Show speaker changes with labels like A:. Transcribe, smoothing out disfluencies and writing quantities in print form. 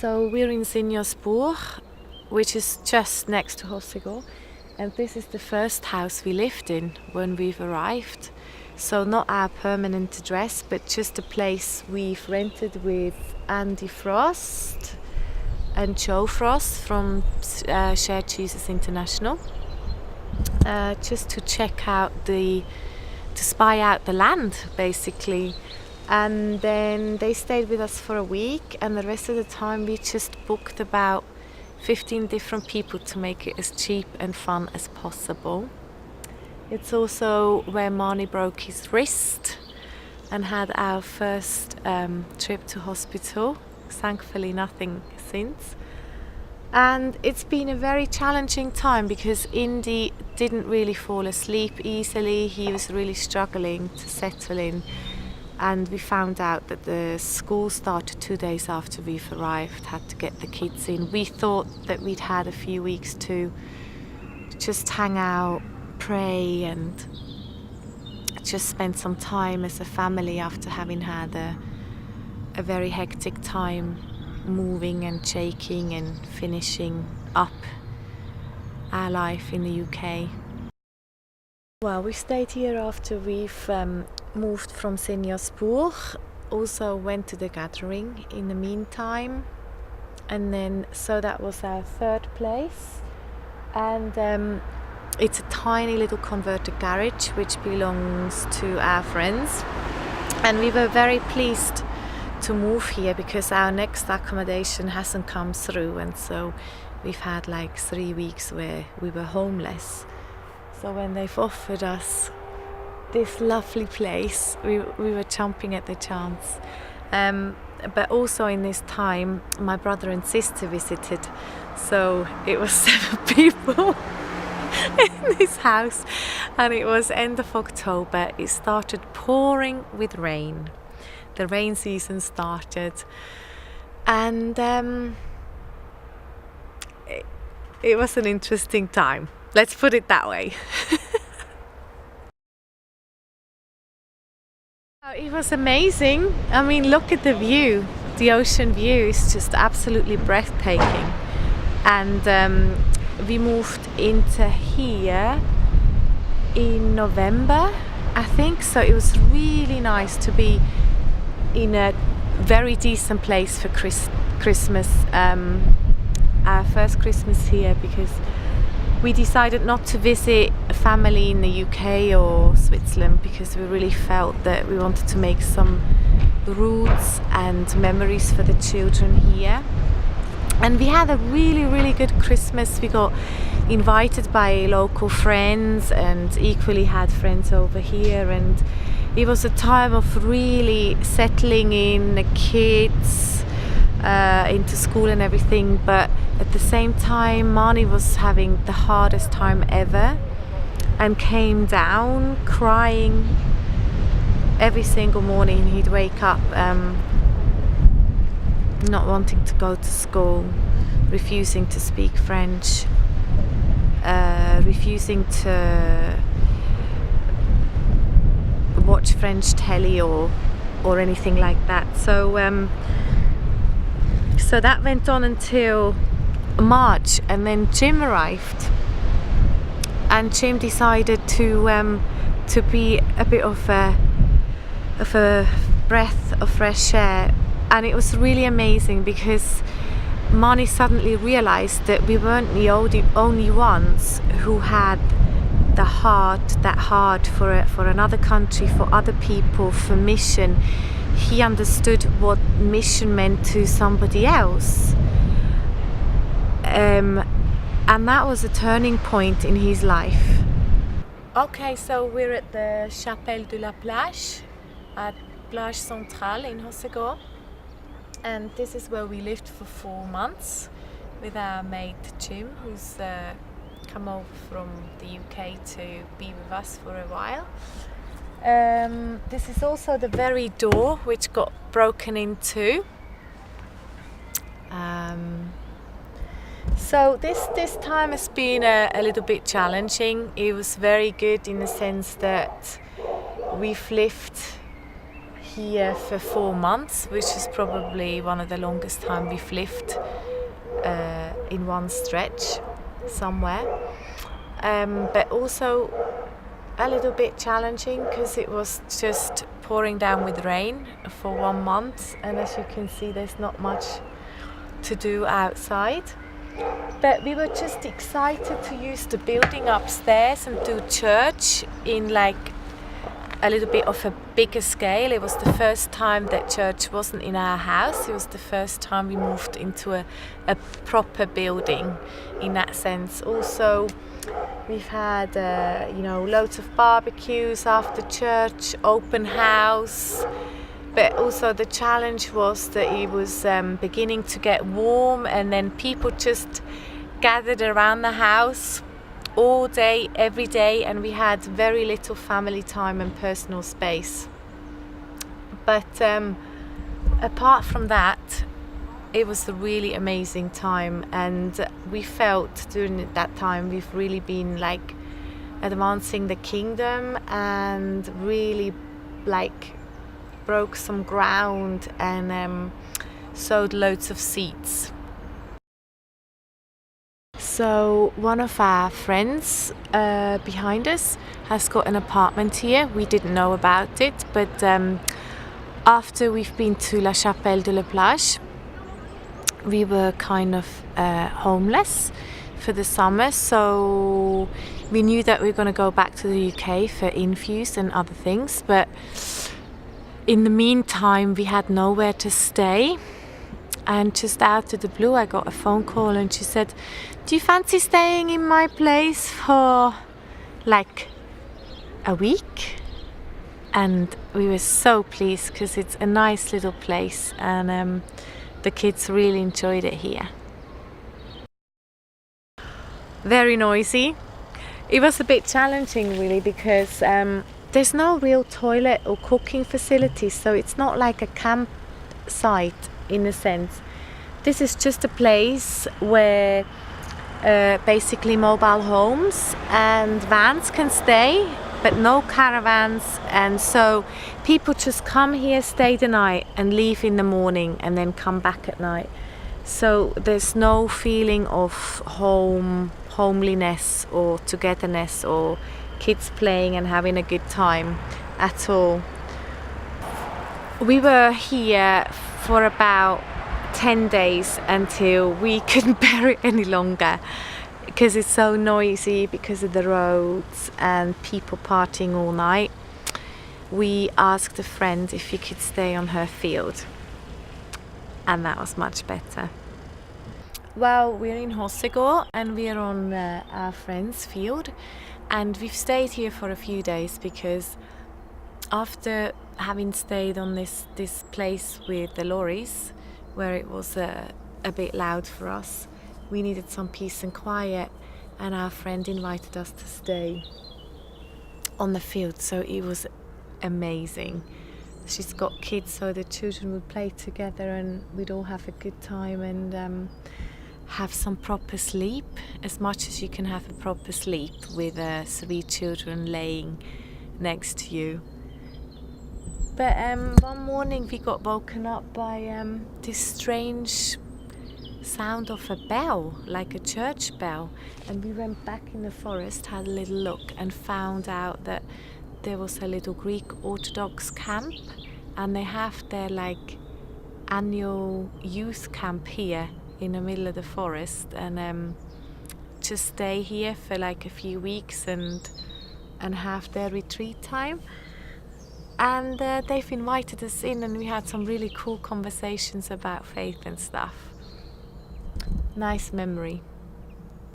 A: So we're in Sinjosboer, which is just next to Hossegård, and this is the first house we lived in when we've arrived. So not our permanent address, but just a place we've rented with Andy Frost and Joe Frost from Shared Jesus International, just to spy out the land basically. And then they stayed with us for a week, and the rest of the time we just booked about 15 different people to make it as cheap and fun as possible. It's also where Marnie broke his wrist and had our first trip to hospital. Thankfully nothing since. And it's been a very challenging time because Indy didn't really fall asleep easily. He was really struggling to settle in. And we found out that the school started 2 days after we've arrived, had to get the kids in. We thought that we'd had a few weeks to just hang out, pray, and just spend some time as a family after having had a very hectic time moving and shaking and finishing up our life in the UK. Well, we stayed here after we've moved from Sinjosboer. Also went to the gathering in the meantime, and then so that was our third place. And it's a tiny little converted garage which belongs to our friends, and we were very pleased to move here because our next accommodation hasn't come through, and so we've had like 3 weeks where we were homeless. So when they've offered us this lovely place, we were jumping at the chance. But also in this time, my brother and sister visited, so it was 7 people in this house, and it was end of October. It started pouring with rain. The rain season started, and it was an interesting time. Let's put it that way. It was amazing. I mean, look at the view. The ocean view is just absolutely breathtaking. And we moved into here in November, I think. So it was really nice to be in a very decent place for Christmas. Our first Christmas here, because we decided not to visit a family in the UK or Switzerland because we really felt that we wanted to make some roots and memories for the children here. And we had a really, really good Christmas. We got invited by local friends and equally had friends over here, and it was a time of really settling in the kids into school and everything, but at the same time Marnie was having the hardest time ever and came down crying every single morning. He'd wake up not wanting to go to school, refusing to speak French, refusing to watch French telly or anything like that. So that went on until March, and then Jim arrived, and Jim decided to be a bit of a breath of fresh air. And it was really amazing because Marnie suddenly realized that we weren't the only ones who had that heart for another country, for other people, for mission. He understood what mission meant to somebody else. And that was a turning point in his life. Okay, so we're at the Chapelle de la Plage at Plage Centrale in Hossegård. And this is where we lived for 4 months with our mate Jim, who's come over from the UK to be with us for a while. This is also the very door which got broken into. So this time has been a little bit challenging. It was very good in the sense that we've lived here for 4 months, which is probably one of the longest time we've lived in one stretch somewhere. But also a little bit challenging because it was just pouring down with rain for 1 month, and as you can see there's not much to do outside. But we were just excited to use the building upstairs and do church in like a little bit of a bigger scale. It was the first time that church wasn't in our house. It was the first time we moved into a proper building in that sense. Also, we've had loads of barbecues after church, open house. But also the challenge was that it was beginning to get warm, and then people just gathered around the house all day, every day, and we had very little family time and personal space. But apart from that, it was a really amazing time, and we felt during that time we've really been like advancing the kingdom and really like broke some ground and sowed loads of seeds. So one of our friends behind us has got an apartment here. We didn't know about it, but after we've been to La Chapelle de la Plage, we were kind of homeless for the summer, so we knew that we were going to go back to the UK for Infuse and other things, but in the meantime we had nowhere to stay. And just out of the blue I got a phone call, and she said, "Do you fancy staying in my place for like a week?" And we were so pleased because it's a nice little place, and the kids really enjoyed it here. Very noisy. It was a bit challenging really because there's no real toilet or cooking facilities, so it's not like a campsite in a sense. This is just a place where basically mobile homes and vans can stay, but no caravans, and so people just come here, stay the night and leave in the morning and then come back at night. So there's no feeling of homeliness or togetherness or kids playing and having a good time at all. We were here for about 10 days until we couldn't bear it any longer because it's so noisy because of the roads and people partying all night. We asked a friend if we could stay on her field, and that was much better. Well, we're in Hossegård and we're on our friend's field, and we've stayed here for a few days because after having stayed on this place with the lorries, where it was a bit loud for us, we needed some peace and quiet, and our friend invited us to stay on the field, so it was amazing. She's got kids, so the children would play together and we'd all have a good time and have some proper sleep, as much as you can have a proper sleep with 3 children laying next to you. But one morning we got woken up by this strange sound of a bell, like a church bell, and we went back in the forest, had a little look and found out that there was a little Greek Orthodox camp, and they have their like annual youth camp here in the middle of the forest, and just stay here for like a few weeks and have their retreat time. And they've invited us in, and we had some really cool conversations about faith and stuff. Nice memory.